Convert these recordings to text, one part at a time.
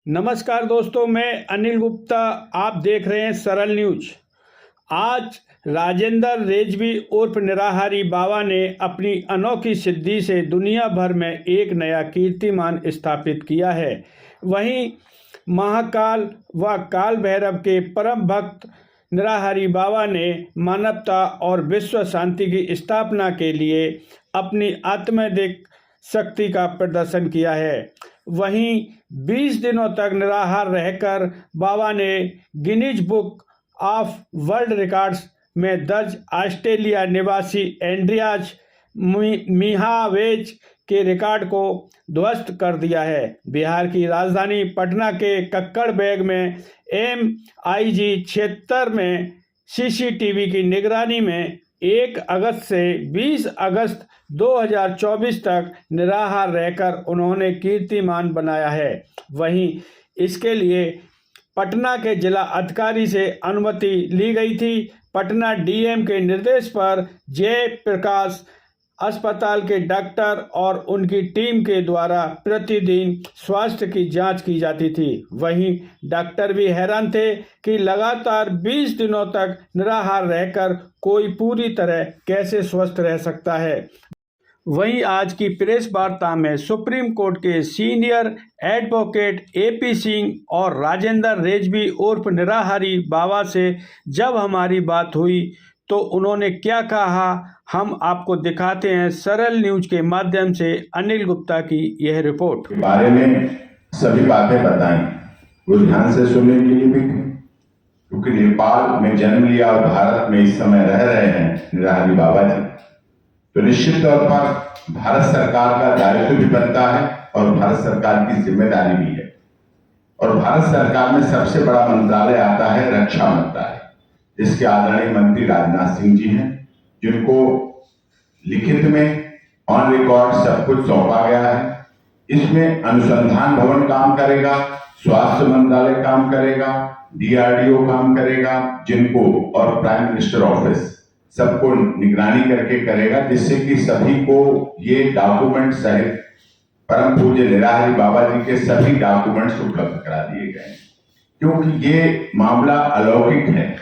नमस्कार दोस्तों, मैं अनिल गुप्ता। आप देख रहे हैं सरल न्यूज। आज राजेंद्र रेजवी उर्फ निराहारी बाबा ने अपनी अनोखी सिद्धि से दुनिया भर में एक नया कीर्तिमान स्थापित किया है। वहीं महाकाल व काल भैरव के परम भक्त निराहारी बाबा ने मानवता और विश्व शांति की स्थापना के लिए अपनी आत्मदैहिक शक्ति का प्रदर्शन किया है। वहीं 20 दिनों तक निराहार रहकर बाबा ने Guinness book of world records में दर्ज ऑस्ट्रेलिया निवासी एंड्रियाज मिहावेज के रिकॉर्ड को ध्वस्त कर दिया है। बिहार की राजधानी पटना के कक्कड़बाग में MIG क्षेत्र में CCTV की निगरानी में 1 अगस्त से 20 अगस्त 2024 तक निराहार रहकर उन्होंने कीर्तिमान बनाया है। वहीं इसके लिए पटना के जिला अधिकारी से अनुमति ली गई थी। पटना DM के निर्देश पर जयप्रकाश अस्पताल के डॉक्टर और उनकी टीम के द्वारा प्रतिदिन स्वास्थ्य की जांच की जाती थी। वहीं डॉक्टर भी हैरान थे कि लगातार 20 दिनों तक निराहार रहकर कोई पूरी तरह कैसे स्वस्थ रह सकता है। वहीं आज की प्रेस वार्ता में सुप्रीम कोर्ट के सीनियर एडवोकेट AP सिंह और राजेंद्र रेजवी उर्फ निराहारी बाबा से जब हमारी बात हुई तो उन्होंने क्या कहा, हम आपको दिखाते हैं सरल न्यूज के माध्यम से। अनिल गुप्ता की यह रिपोर्ट। के बारे में सभी बातें बताई, वो ध्यान से सुनने के लिए भी थे, क्योंकि नेपाल में जन्म लिया और भारत में इस समय रह रहे हैं निराहारी बाबा जी, तो निश्चित तौर पर भारत सरकार का दायित्व भी बनता है और भारत सरकार की जिम्मेदारी भी है। और भारत सरकार में सबसे बड़ा मंत्रालय आता है रक्षा मंत्रालय, जिसके आदरणीय मंत्री राजनाथ सिंह जी हैं, जिनको लिखित में ऑन रिकॉर्ड सब कुछ सौंपा गया है। इसमें अनुसंधान भवन काम करेगा, स्वास्थ्य मंत्रालय काम करेगा, DRDO काम करेगा, जिनको और प्राइम मिनिस्टर ऑफिस सबको निगरानी करके करेगा, जिससे कि सभी को ये डॉक्यूमेंट सहित परम पूज्य निराहारी बाबा जी के सभी डॉक्यूमेंट्स उपलब्ध करा दिए गए, क्योंकि ये मामला अलौकिक है,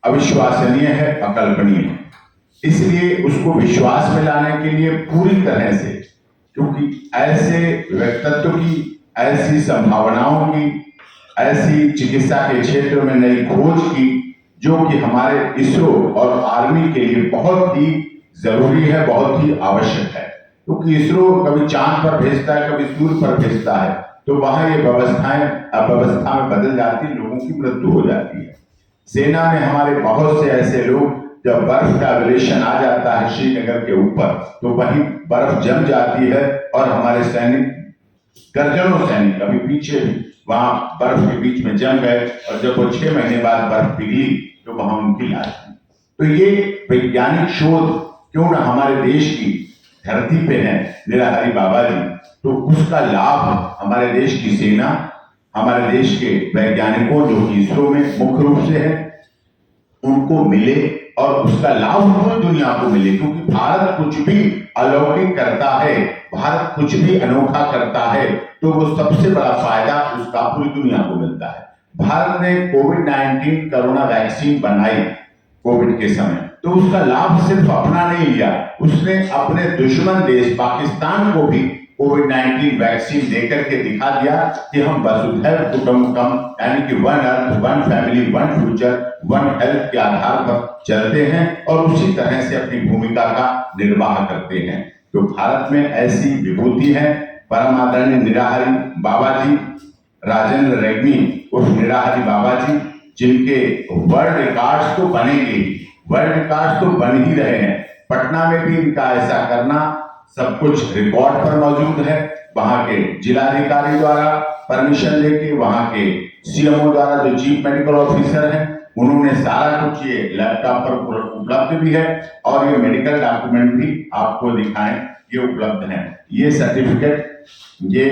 अविश्वसनीय है, अकल्पनीय है। इसलिए उसको विश्वास में लाने के लिए पूरी तरह से, क्योंकि ऐसे व्यक्तित्व की, ऐसी संभावनाओं की, ऐसी चिकित्सा के क्षेत्र में नई खोज की, जो कि हमारे ISRO और आर्मी के लिए बहुत ही जरूरी है, बहुत ही आवश्यक है। क्योंकि ISRO कभी चांद पर भेजता है, कभी सूर्य पर भेजता है, तो वहां ये व्यवस्थाएं अव्यवस्था में बदल जाती, लोगों की मृत्यु हो जाती है। सेना में हमारे बहुत से ऐसे लोग, जब बर्फ का एवेलेशन आ जाता है श्रीनगर के ऊपर, तो वहीं बर्फ जम जाती है और हमारे सैनिक, दर्जनों सैनिक अभी पीछे भी वहां बर्फ के बीच में जम गए, और जब वो 6 महीने बाद बर्फ पिघली तो वहां उनकी लाश थी। तो ये वैज्ञानिक शोध क्यों ना हमारे देश की धरती पे है निराहारी बाबा जी, तो उसका लाभ हमारे देश की सेना, हमारे देश के वैज्ञानिकों जो ISRO में मुख्य रूप से है, उनको मिले और उसका लाभ पूरी दुनिया को मिले। क्योंकि भारत कुछ भी अलौकिक करता है, भारत कुछ भी अनोखा करता है, तो वो सबसे बड़ा फायदा उसका पूरी दुनिया को मिलता है। भारत ने कोविड-19 कोरोना वैक्सीन बनाई कोविड के समय, तो उसका लाभ सिर्फ अपना नहीं लिया, उसने अपने दुश्मन देश पाकिस्तान को भी कोविड-19 वैक्सीन देकर के दिखा दिया कि हम वसुधैव कुटुंबकम, यानी कि one earth, one family, one future, one health के आधार पर चलते हैं और उसी तरह से अपनी भूमिका का निर्वाह करते हैं। तो भारत में ऐसी विभूति है परम आदरणीय निराहारी बाबा जी, राजेंद्र रेजवी उर्फ निराहारी बाबा जी, जिनके वर्ल्ड रिकॉर्ड्स तो बनेंगे ही, वर्ल्ड रिकॉर्ड्स तो बन ही रहे हैं। पटना में भी इनका ऐसा करना सब कुछ रिकॉर्ड पर मौजूद है। वहां के जिलाधिकारी द्वारा परमिशन लेके, वहां के CMO द्वारा जो चीफ मेडिकल ऑफिसर हैं, उन्होंने सारा कुछ ये लैपटॉप पर उपलब्ध भी है, और ये मेडिकल डॉक्यूमेंट भी आपको दिखाएं, ये उपलब्ध है। ये सर्टिफिकेट, ये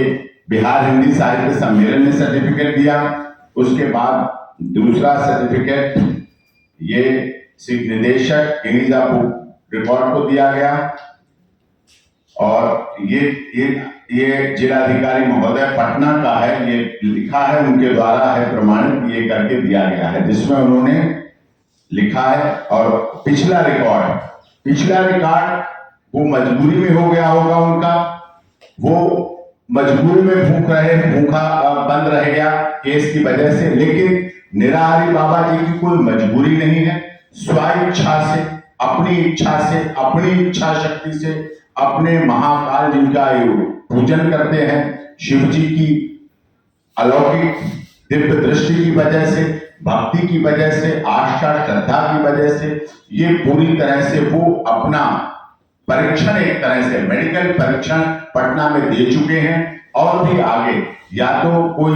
बिहार हिंदी साहित्य सम्मेलन ने सर्टिफिकेट दिया, उसके बाद दूसरा सर्टिफिकेट ये निदेशक गिनीज बुक रिकॉर्ड को दिया गया, और ये जिलाधिकारी महोदय पटना का है, ये लिखा है उनके द्वारा है, प्रमाणित ये करके दिया गया है, जिसमें उन्होंने लिखा है। और पिछला रिकॉर्ड वो मजबूरी में हो गया होगा उनका, वो मजबूरी में भूखा बंद रह गया केस की वजह से। लेकिन निराहारी बाबा जी की कोई मजबूरी नहीं है, स्व इच्छा से, अपनी इच्छा से, अपनी इच्छा शक्ति से, अपने महाकाल जिनका पूजन करते हैं, शिव जी की अलौकिक दिव्य दृष्टि की वजह से, भक्ति की वजह से, आस्था श्रद्धा की वजह से, ये पूरी तरह से वो अपना परीक्षण, एक तरह से मेडिकल परीक्षण पटना में दे चुके हैं। और भी आगे या तो कोई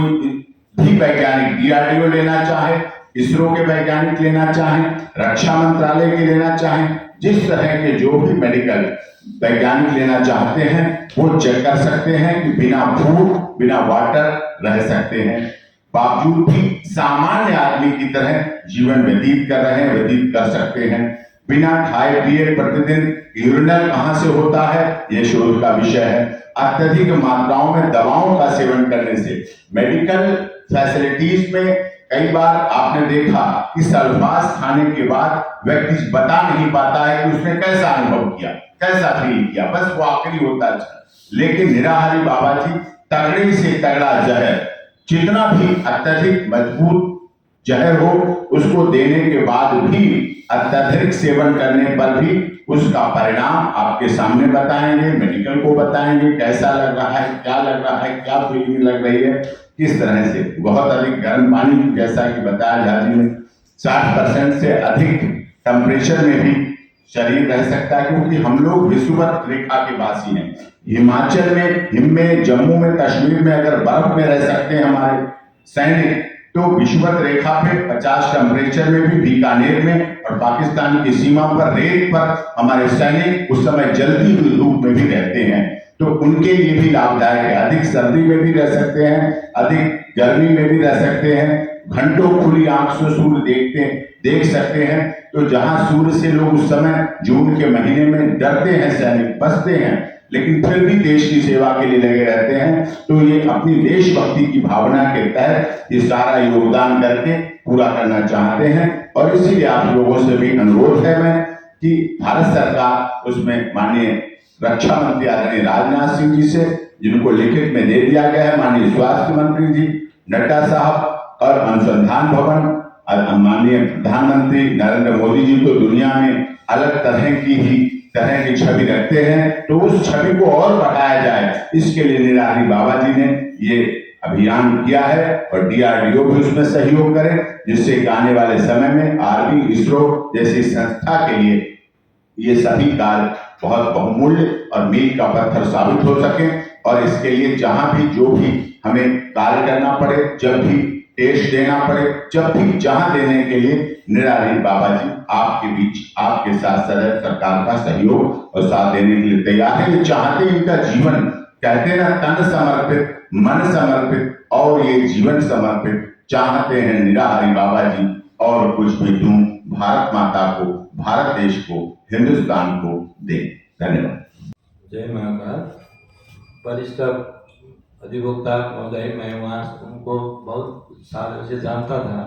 भी वैज्ञानिक डीआरडीओ लेना चाहे, इसरो के वैज्ञानिक लेना चाहे, रक्षा मंत्रालय के लेना चाहे, जिस तरह के जो भी मेडिकल वैज्ञानिक लेना चाहते हैं वो चेक कर सकते हैं कि बिना फूड बिना वाटर रह सकते हैं, बावजूद भी सामान्य आदमी की तरह जीवन व्यतीत कर सकते हैं। बिना खाए पिए प्रतिदिन यूरिनल कहां से होता है, यह शोध का विषय है। अत्यधिक मात्राओं में दवाओं का सेवन करने से मेडिकल फैसिलिटीज में कई बार आपने देखा कि सल्फास खाने के बाद व्यक्ति बता नहीं पाता है कि उसने कैसा अनुभव किया, कैसा फील किया, बस वो आखिरी होता है। लेकिन निराहारी बाबा जी तगड़े से तगड़ा जहर, जितना भी अत्यधिक मजबूत जहर हो, उसको देने के बाद भी अत्यधिक सेवन करने पर भी उसका परिणाम आपके सामने बताएंगे, मेडिकल को बताएंगे, कैसा लग रहा है, क्या लग रहा है, क्या फीलिंग लग रही है, किस तरह से। बहुत अधिक गर्म पानी, जैसा कि बताया झाजी ने, 60% से अधिक टेम्परेचर में भी शरीर रह सकता है, क्योंकि हम लोग विषुवत रेखा के वासी हैं। हिमाचल में, हिम में, जम्मू में, कश्मीर में अगर बर्फ में रह सकते हैं हमारे सैनिक, तो विषुवत रेखा पे 50 टेम्परेचर में भी बीकानेर में और पाकिस्तान की सीमा पर रेत पर हमारे सैनिक उस समय जलती हुई धूप में भी रहते हैं, तो उनके लिए भी लाभदायक है। अधिक सर्दी में भी रह सकते हैं, अधिक गर्मी में भी रह सकते हैं, घंटों खुली आंख से सूर्य देख सकते हैं। तो जहां सूर्य से लोग उस समय जून के महीने में डरते हैं, सैनिक बचते हैं, लेकिन फिर भी देश की सेवा के लिए लगे रहते हैं, तो ये अपनी देशभक्ति की भावना के तहत ये सारा योगदान करके पूरा करना चाहते हैं। और इसीलिए आप लोगों से भी अनुरोध है मैं कि भारत सरकार उसमें माननीय रक्षा मंत्री आदरणीय राजनाथ सिंह जी से, जिनको लिखित में दे दिया गया है, माननीय स्वास्थ्य मंत्री जी नड्डा साहब, और अनुसंधान भवन, माननीय प्रधानमंत्री नरेंद्र मोदी जी तो दुनिया में अलग तरह की छवि रखते हैं, तो उस छवि को और बढ़ाया जाए, इसके लिए निराहारी बाबा जी ने ये अभियान किया है। और डीआरडीओ भी उसमें सहयोग करे, जिससे आने वाले समय में आर्मी, इसरो जैसी संस्था के लिए ये सभी कार्य बहुत बहुमूल्य और मील का पत्थर साबित हो सके। और इसके लिए जहां भी जो भी हमें कार्य करना पड़े, जब भी टेस्ट देना पड़े, जब भी जहां देने के लिए निराहारी बाबा जी आपके बीच, आपके साथ सदैव सरकार का सहयोग और साथ देने के लिए तैयार है। ये चाहते इनका जीवन, कहते ना, तन समर्पित, मन समर्पित और ये जीवन समर्पित चाहते हैं निराहारी बाबा जी। और कुछ भी दूं भारत माता को, भारत देश को, हिंदुस्तान को दे। धन्यवाद। जय महाकाल। वरिष्ठ अधिवक्ता महोदय, मैं वहाँ उनको बहुत सालों से जानता था,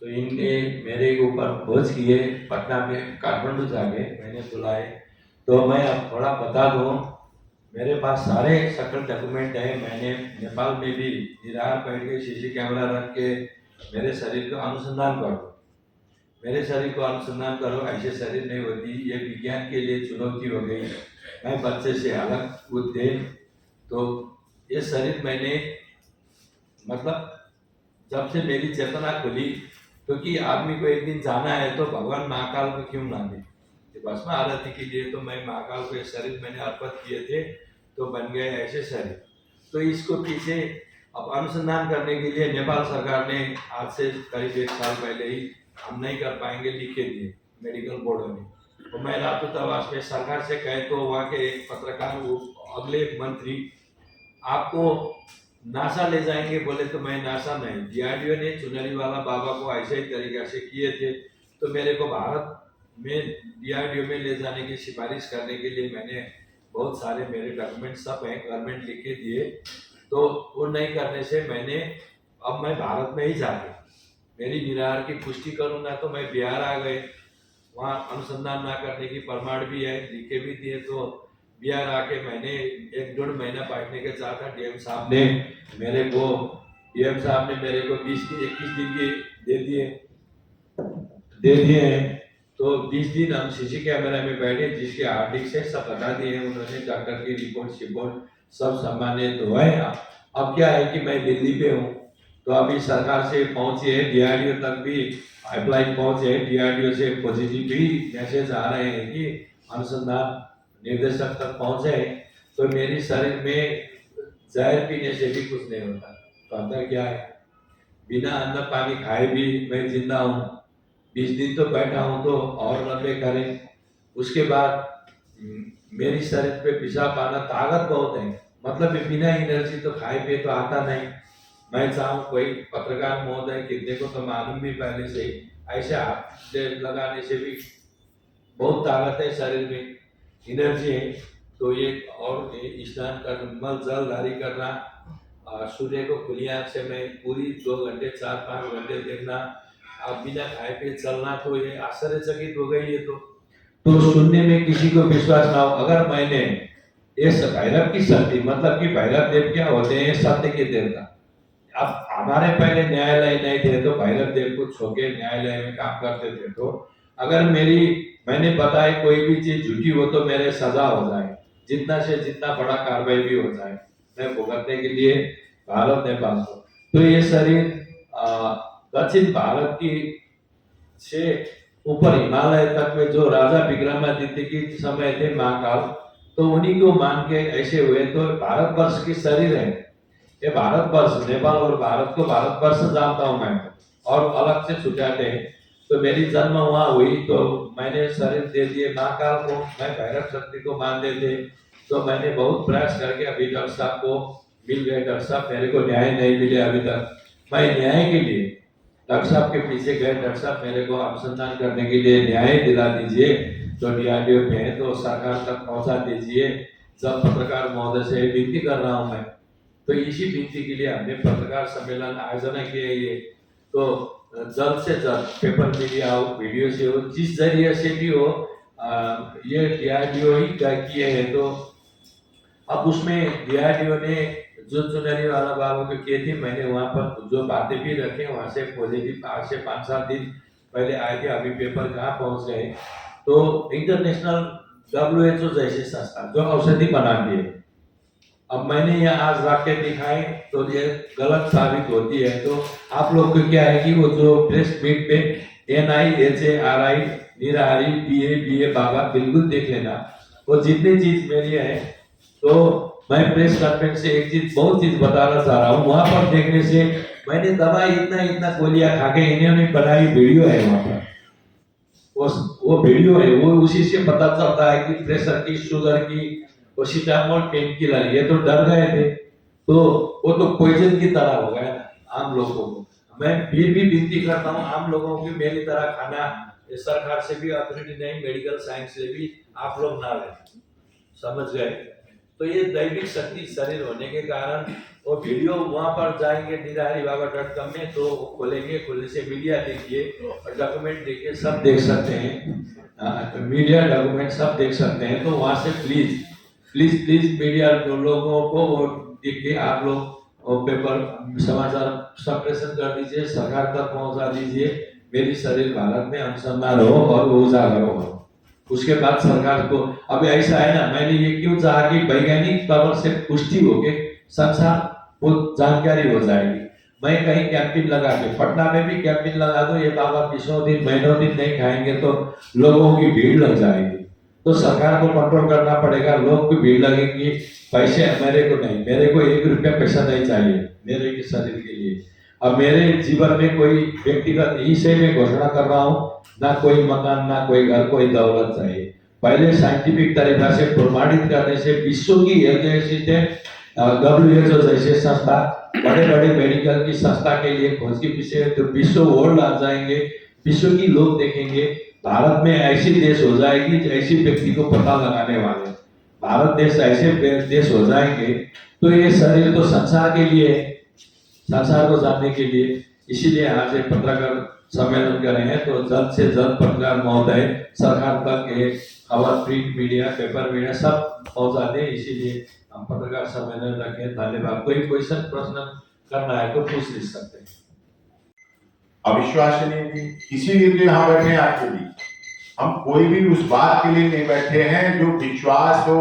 तो इनने मेरे ऊपर खोज किए, पटना में काठमांडू जाके मैंने बुलाए। तो मैं अब थोड़ा बता दूँ, मेरे पास सारे सकल डॉक्यूमेंट है। मैंने नेपाल में भी निराहार बैठ के सीसी कैमरा रख के मेरे शरीर का अनुसंधान करो, मेरे शरीर को अनुसंधान करो, ऐसे शरीर नहीं होती, ये विज्ञान के लिए चुनौती हो गई। मैं बच्चे से अलग खुद थे, तो ये शरीर मैंने, मतलब जब से मेरी चेतना खुली, क्योंकि आदमी को एक दिन जाना है तो भगवान महाकाल को क्यों ना दे, भस्म आरती के लिए तो मैं महाकाल को ये शरीर मैंने अर्पित किए थे, तो बन गए ऐसे शरीर। तो इसको पीछे अब अनुसंधान करने के लिए नेपाल सरकार ने आज से करीब 1 साल पहले ही, हम नहीं कर पाएंगे लिखे दिए मेडिकल बोर्डों में। तो मैं रातों में सरकार से कहे तो वहाँ के एक पत्रकार, वो अगले मंत्री आपको नासा ले जाएंगे बोले, तो मैं नासा नहीं, डीआरडीओ ने चुनरी वाला बाबा को ऐसे ही तरीका से किए थे, तो मेरे को भारत में डीआरडीओ में ले जाने की सिफारिश करने के लिए मैंने बहुत सारे मेरे डॉक्यूमेंट सब हैं, गवर्नमेंट लिख के दिए। तो वो नहीं करने से अब मैं भारत में ही जाके मेरी निराहार की पुष्टि करूंगा। तो मैं बिहार आ गए, वहाँ अनुसंधान ना करने की प्रमाण भी है, लिख के भी दिए। तो बिहार आके मैंने 1-1.5 महीना बैठने के चाहता, डीएम साहब ने मेरे को 20-21 दिन की दे दिए हैं। तो 20 दिन हम सीसी कैमरा में बैठे, जिसके हार्ड डिस्क से सब बता दिए उन्होंने, डॉक्टर की रिपोर्ट सब सामान्य तो है। अब क्या है कि मैं दिल्ली पे हूँ, तो अभी सरकार से पहुंची है, डीआरडीओ तक भी पाइपलाइन पहुंचे है, डीआरडीओ से पॉजिटिव भी मैसेज आ रहे हैं कि अनुसंधान निर्देशक तक पहुंचे। तो मेरी शरीर में जहर पीने से भी कुछ नहीं होता। तो अंदर क्या है, बिना अन्न पानी खाए भी मैं जिंदा हूँ। 20 दिन तो बैठा हूँ, तो और लंबे करें। उसके बाद मेरी शरीर पे पेशाब आना, ताकत बहुत है, मतलब बिना एनर्जी तो खाए पे तो आता नहीं। मैं चाहूँ कोई पत्रकार महोदय कितने को तो मालूम भी पहले से ही, ऐसे हाथ लगाने से भी बहुत ताकत है शरीर में, एनर्जी है। तो ये और स्नान कर, मल जल धारी करना, सूर्य को खुली आंख से मैं पूरी 2 घंटे 4-5 घंटे देखना, अब बिना खाए पे चलना, तो ये आश्चर्यचकित हो गई है। तो सुनने में किसी को विश्वास ना हो, अगर मैंने ये भैरव की शक्ति, मतलब कि भैरव देव क्या होते हैं, सत्य के देवता। अब हमारे पहले न्यायालय नहीं थे, तो भैरव देव को छोके न्यायालय में काम करते थे। तो अगर मैंने बताई कोई भी चीज झूठी हो तो मेरे सजा हो जाए, जितना से जितना बड़ा कार्रवाई भी हो जाए, मैं भुगतने के लिए भारत नेपाल को। तो ये शरीर दक्षिण भारत की से ऊपर हिमालय तक में जो राजा विक्रमादित्य के समय थे महाकाल, तो उन्हीं को मान के ऐसे हुए। तो भारतवर्ष की शरीर है ये, भारतवर्ष, नेपाल और भारत को भारतवर्ष जानता हूं मैं, और अलग से छुटाते हैं। तो मेरी जन्म वहां हुई, तो मैंने शरीर दे दिए महाकाल को, मैं भैरव शक्ति को मानते थे। तो मैंने बहुत प्रयास करके अभी डॉक्टर साहब को मिल गए। डॉक्टर साहब मेरे को न्याय नहीं मिले अभी तक। मैं न्याय के लिए डॉक्टर साहब के पीछे गए, डॉक्टर साहब मेरे को अनुसंधान करने के लिए न्याय दिला दीजिए, जो डीआरडीओ पे है तो सरकार तक पहुंचा दीजिए। जब पत्रकार महोदय से विनती कर रहा हूं मैं, तो इसी विनती के लिए हमने पत्रकार सम्मेलन आयोजन किए। ये तो जल्द से जल्द पेपर मीडिया हो, वीडियो से हो, जिस जरिए से भी हो, ये डीआरडीओ ही किए हैं। तो अब उसमें डीआरडीओ ने जो चुनरी वाला बाबू को किए थे, मैंने वहाँ पर जो बातें भी रखे, वहाँ से पॉजिटिव आज से 5-7 दिन पहले आए थे। अभी पेपर कहाँ पहुँच गए, तो इंटरनेशनल WHO जैसी संस्था जो औषधि बनाती है, अब मैंने ये आज रख के दिखाए तो ये गलत साबित होती है। तो आप लोग को क्या है कि वो जो प्रेस मीट पे NIHARI निराहारी BA बाबा बिल्कुल देख लेना, वो जितनी चीज मेरी है। तो मैं प्रेस कॉन्फ्रेंस से एक चीज बहुत चीज बताना चाह रहा हूँ। वहां पर देखने से मैंने दवाई इतना गोलियां खा के इन्होंने बनाई वीडियो है, वहां पर वो वीडियो है, वो उसी से पता चलता है कि प्रेशर की, शुगर की, सिटामोल, पेन किलर, ये तो डर गए थे। तो वो तो पॉइजन की तरह हो गया ना आम लोगों को। मैं फिर भी विनती करता हूँ आम लोगों की, मेरी तरह खाना सरकार से भी अथॉरिटी नहीं, मेडिकल साइंस से भी आप लोग ना लें, समझ गए। तो ये दैविक शक्ति शरीर होने के कारण वो वीडियो वहां पर जाएंगे निराहारीबाबा.com में, तो खोलेंगे, खोलने से मीडिया देखिए और डॉक्यूमेंट देखिए, सब देख सकते हैं, मीडिया डॉक्यूमेंट सब देख सकते हैं। तो वहां से प्लीज मीडिया लोगों को देख के आप लोग पेपर समाचार सप्रेषण कर दीजिए, सरकार तक पहुंचा दीजिए। मेरी शरीर भारत में अनुसंधान हो और वो उजागर हो। उसके बाद सरकार को, अब ऐसा है ना, मैंने ये क्यों चाहा कि वैज्ञानिक तौर से पुष्टि हो के संसार वो जानकारी हो जाएगी। मैं कहीं कैंपिंग लगा के, पटना में भी कैंपिंग लगा दो, ये बाबा 20 दिन महीनों दिन नहीं खाएंगे तो लोगों की भीड़ लग जाएगी। तो सरकार को कंट्रोल करना पड़ेगा, लोग की भीड़ लगेगी। पैसे मेरे को नहीं, मेरे को 1 रुपया पैसा नहीं चाहिए मेरे के शरीर के लिए। अब मेरे जीवन में कोई व्यक्तिगत इसे में घोषणा कर रहा हूँ, ना कोई मकान, ना कोई घर, कोई दौलत चाहिए। पहले साइंटिफिक तरीका से प्रमाणित करने से विश्व की WHO जैसे संस्था, बड़े बड़े मेडिकल की संस्था के लिए खोज के पीछे, तो विश्व वर्ल्ड आ जाएंगे, विश्व की लोग देखेंगे। भारत में ऐसी देश हो जाएगी ऐसी व्यक्ति को पता लगाने वाले, भारत देश ऐसे देश हो जाएंगे तो ये शरीर तो संसार के लिए है, संसार को जानने के लिए। इसीलिए आज ये पत्रकार सम्मेलन कर रहे हैं, तो जल्द से जल्द पत्रकार महोदय सरकार तक ये खबर प्रिंट मीडिया, पेपर मीडिया सब पहुंचा दें। इसीलिए हम पत्रकार सम्मेलन रखें। धन्यवाद। कोई क्वेश्चन प्रश्न करना है तो पूछ ले सकते हैं। अविश्वसनीय भी, इसीलिए तो यहाँ बैठे हैं आपके बीच। हम कोई भी उस बात के लिए नहीं बैठे हैं जो विश्वास हो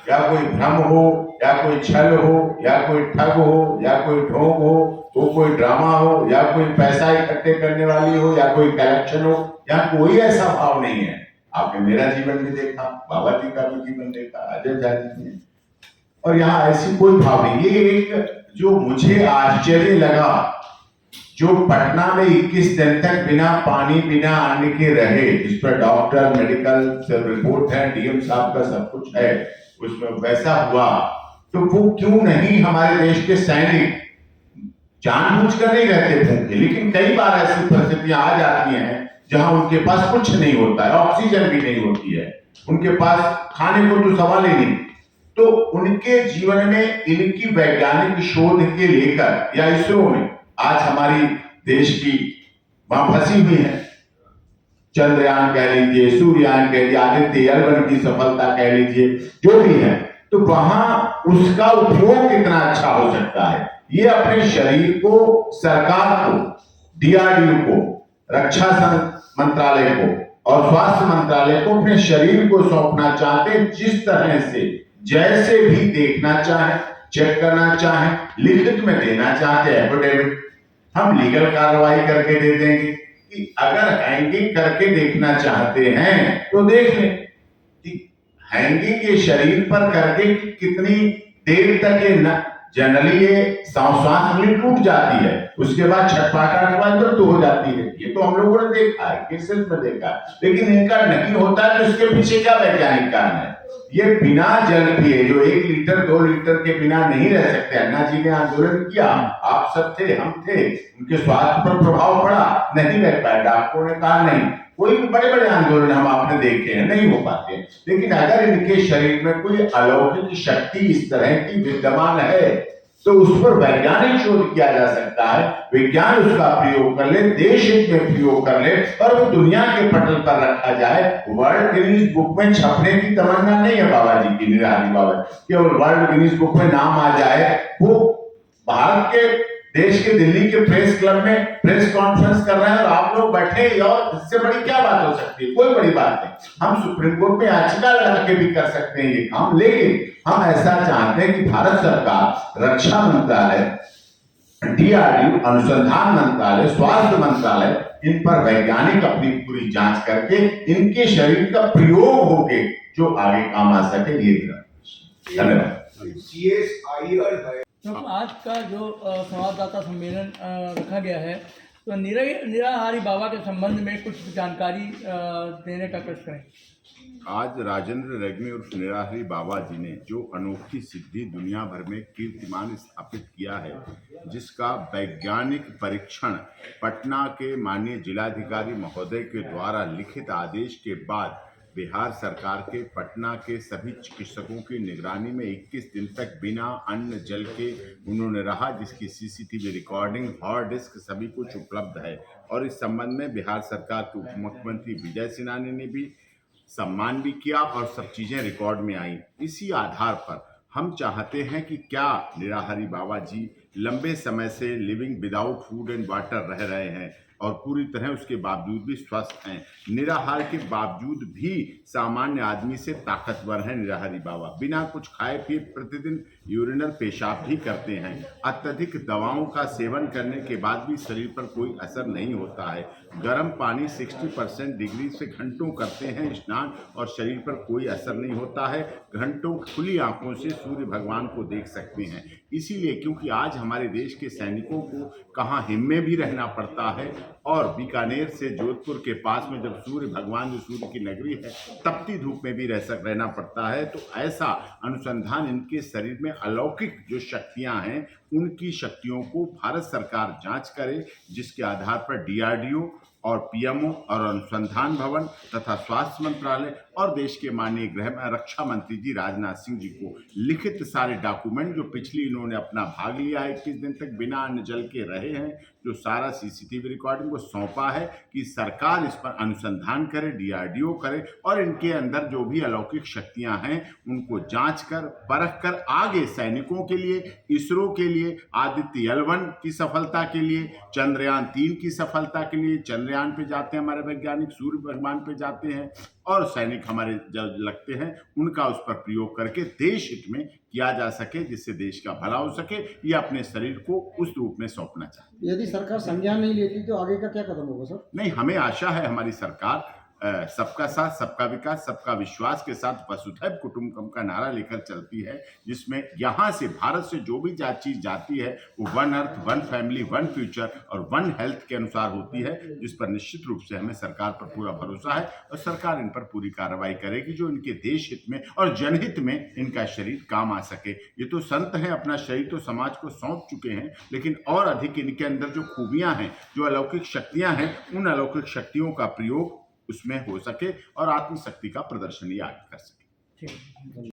या कोई भ्रम हो या कोई छल हो या कोई ठग हो या कोई ढोंग हो, तो कोई ड्रामा हो या कोई पैसा इकट्ठे करने वाली हो या कोई कलेक्शन हो, या कोई ऐसा भाव नहीं है। आपने मेरा जीवन भी देखा, बाबा जी का भी जीवन देखा, अजय झा जी ने, और यहाँ ऐसी कोई भाव नहीं। ये एक जो मुझे आश्चर्य लगा, जो पटना में 21 दिन तक बिना पानी बिना अन्न के रहे, जिस पर डॉक्टर मेडिकल रिपोर्ट है, डीएम साहब का सब कुछ है, उसमें वैसा हुआ, तो वो क्यों नहीं हमारे देश के सैनिक जानबूझकर नहीं रहते भूखे, लेकिन कई बार ऐसी परिस्थितियां आ जाती हैं जहां उनके पास कुछ नहीं होता है, ऑक्सीजन भी नहीं होती है, उनके पास खाने को तो सवाल ही नहीं। तो उनके जीवन में इनकी वैज्ञानिक शोध के लेकर या इसरो में आज हमारी देश की वहां फंसी हुई है, चंद्रयान कह लीजिए, सूर्ययान कह लीजिए, आदित्य एल1 की सफलता कह लीजिए, जो भी है, तो वहां उसका उपयोग कितना अच्छा हो सकता है। ये अपने शरीर को, सरकार को, डीआरडीओ को, रक्षा मंत्रालय को और स्वास्थ्य मंत्रालय को अपने शरीर को सौंपना चाहते हैं, जिस तरह से जैसे भी देखना चाहे, चेक करना चाहे, लिखित में देना चाहते हैं एफिडेविट, हम लीगल कार्रवाई करके दे देंगे कि अगर हैंगिंग करके देखना चाहते हैं तो देख लें कि हैंगिंग के शरीर पर करके कितनी देर तक ये जनरली ये सांस में टूट जाती है, उसके बाद छटपटाहट तो हो जाती है। ये तो हम लोगों ने देखा है, केसेस में देखा है, लेकिन इनका नहीं होता है, तो इसके पीछे क्या वैज्ञानिक कारण है। ये बिना जल पिए जो 1 लीटर 2 लीटर के बिना नहीं रह सकते। अन्ना जी ने आंदोलन किया, आप सब थे, हम थे, उनके स्वास्थ्य पर प्रभाव पड़ा, नहीं रह पाए, डॉक्टरों ने कहा नहीं। कोई भी बड़े बड़े आंदोलन हम आपने देखे हैं, नहीं हो पाते। लेकिन अगर इनके शरीर में कोई अलौकिक शक्ति इस तरह की विद्यमान है तो उस पर वैज्ञानिक शोध किया जा सकता है, विज्ञान उसका प्रयोग कर ले, देश हित में प्रयोग कर ले और वो दुनिया के पटल पर रखा जाए। वर्ल्ड गिनीज बुक में छपने की तमन्ना नहीं है बाबा जी की, निराली बाबा, केवल वर्ल्ड गिनीज बुक में नाम आ जाए। वो भारत के देश के दिल्ली के प्रेस क्लब में प्रेस कॉन्फ्रेंस कर रहे हैं और आप लोग बैठे, और इससे बड़ी क्या बात हो सकती है? कोई बड़ी बात नहीं। हम सुप्रीम कोर्ट में याचिका लगा के भी कर सकते हैं ये काम, लेकिन हम ऐसा चाहते हैं कि भारत सरकार, रक्षा मंत्रालय, डीआरडीओ, अनुसंधान मंत्रालय, स्वास्थ्य मंत्रालय, इन पर वैज्ञानिक अपनी पूरी जांच करके इनके शरीर का प्रयोग होके जो आगे काम आ सके, ये धन्यवाद। तो आज का जो संवाददाता सम्मेलन रखा गया है, तो निराहारी बाबा के संबंध में कुछ जानकारी देने का कष्ट करें। आज राजेंद्र रेग्मी उर्फ निराहारी बाबा जी ने जो अनोखी सिद्धि दुनिया भर में कीर्तिमान स्थापित किया है, जिसका वैज्ञानिक परीक्षण पटना के माननीय जिलाधिकारी महोदय के द्वारा लिखित आदेश के बाद बिहार सरकार के पटना के सभी चिकित्सकों की निगरानी में 21 दिन तक बिना अन्न जल के उन्होंने रहा, जिसकी सीसीटीवी रिकॉर्डिंग, हार्ड डिस्क सभी कुछ उपलब्ध है। और इस संबंध में बिहार सरकार के उप मुख्यमंत्री विजय सिन्हा ने भी सम्मान भी किया और सब चीज़ें रिकॉर्ड में आई। इसी आधार पर हम चाहते हैं कि क्या निराहारी बाबा जी लंबे समय से living without food and water रह रहे हैं और पूरी तरह उसके बावजूद भी स्वस्थ हैं, निराहार के बावजूद भी सामान्य आदमी से ताकतवर हैं। निराहारी बाबा बिना कुछ खाए पिए प्रतिदिन यूरिनल पेशाब भी करते हैं। अत्यधिक दवाओं का सेवन करने के बाद भी शरीर पर कोई असर नहीं होता है। गर्म पानी 60% डिग्री से घंटों करते हैं स्नान और शरीर पर कोई असर नहीं होता है। घंटों खुली आंखों से सूर्य भगवान को देख सकते हैं। इसीलिए क्योंकि आज हमारे देश के सैनिकों को कहाँ हिम में भी रहना पड़ता है और बीकानेर से जोधपुर के पास में जब सूर्य भगवान जो सूर्य की नगरी है, तपती धूप में भी रहना पड़ता है। तो ऐसा अनुसंधान इनके शरीर में अलौकिक जो शक्तियां हैं, उनकी शक्तियों को भारत सरकार जांच करे, जिसके आधार पर डीआरडीओ और पीएमओ और अनुसंधान भवन तथा स्वास्थ्य मंत्रालय और देश के माननीय रक्षा मंत्री जी राजनाथ सिंह जी को लिखित सारे डॉक्यूमेंट जो पिछली इन्होंने अपना भाग लिया है 21 दिन तक बिना अन्न जल के रहे हैं, जो सारा सीसीटीवी रिकॉर्डिंग को सौंपा है कि सरकार इस पर अनुसंधान करे, डीआरडीओ करे और इनके अंदर जो भी अलौकिक शक्तियां हैं उनको जांच कर परख कर आगे सैनिकों के लिए, इसरो के लिए, आदित्य L1 की सफलता के लिए, चंद्रयान 3 की सफलता के लिए, चंद्रयान पे जाते हैं हमारे वैज्ञानिक, सूर्य भगवान पे जाते हैं और सैनिक हमारे जब लगते हैं उनका उस पर प्रयोग करके देश हित में किया जा सके, जिससे देश का भला हो सके। ये अपने शरीर को उस रूप में सौंपना चाहिए। यदि सरकार संज्ञान नहीं लेती तो आगे का क्या कदम होगा सर? नहीं, हमें आशा है हमारी सरकार सबका साथ, सबका विकास, सबका विश्वास के साथ वसुधैव कुटुंबकम का नारा लेकर चलती है, जिसमें यहाँ से भारत से जो भी चीज जाती है वो one earth, one family, one future और वन हेल्थ के अनुसार होती है, जिस पर निश्चित रूप से हमें सरकार पर पूरा भरोसा है और सरकार इन पर पूरी कार्रवाई करेगी जो इनके देश हित में और जनहित में इनका शरीर काम आ सके। ये तो संत हैं, अपना शरीर तो समाज को सौंप चुके हैं, लेकिन और अधिक इनके अंदर जो खूबियां हैं, जो अलौकिक शक्तियां हैं, उन अलौकिक शक्तियों का प्रयोग उसमें हो सके और आत्मशक्ति का प्रदर्शन ये आगे कर सके। ठीक है।